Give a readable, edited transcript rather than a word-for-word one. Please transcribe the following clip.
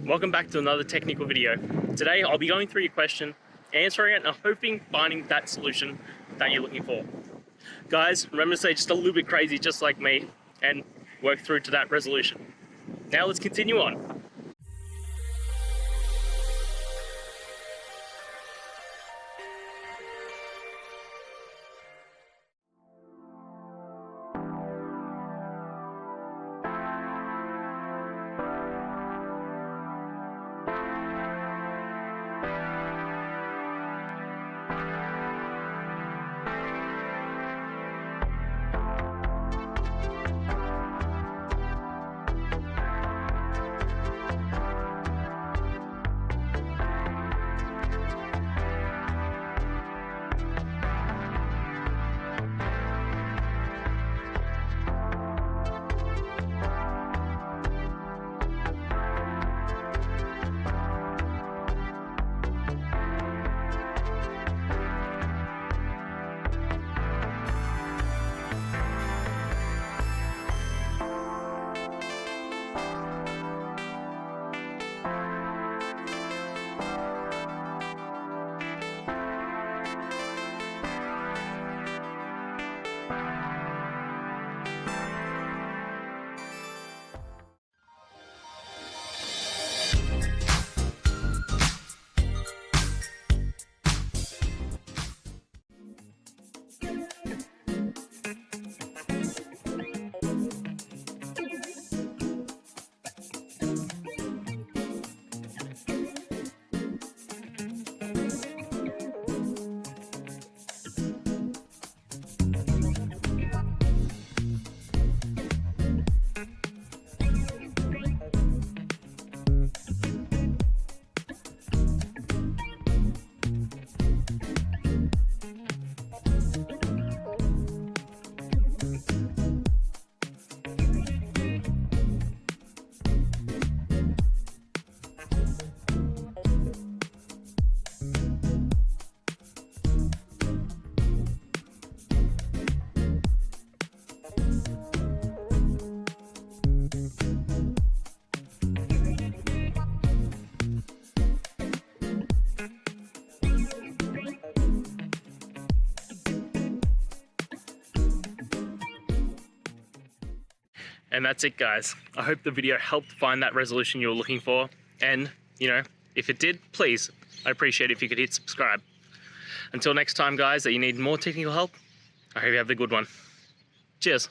welcome back to another technical video. Today I'll be going through your question, answering it, and hoping finding that solution that you're looking for. Guys, remember to stay just a little bit crazy just like me and work through to that resolution. Now let's continue on. And that's it, guys. I hope the video helped find that resolution you were looking for. And, if it did, please, I'd appreciate it if you could hit subscribe. Until next time, guys, that you need more technical help, I hope you have a good one. Cheers.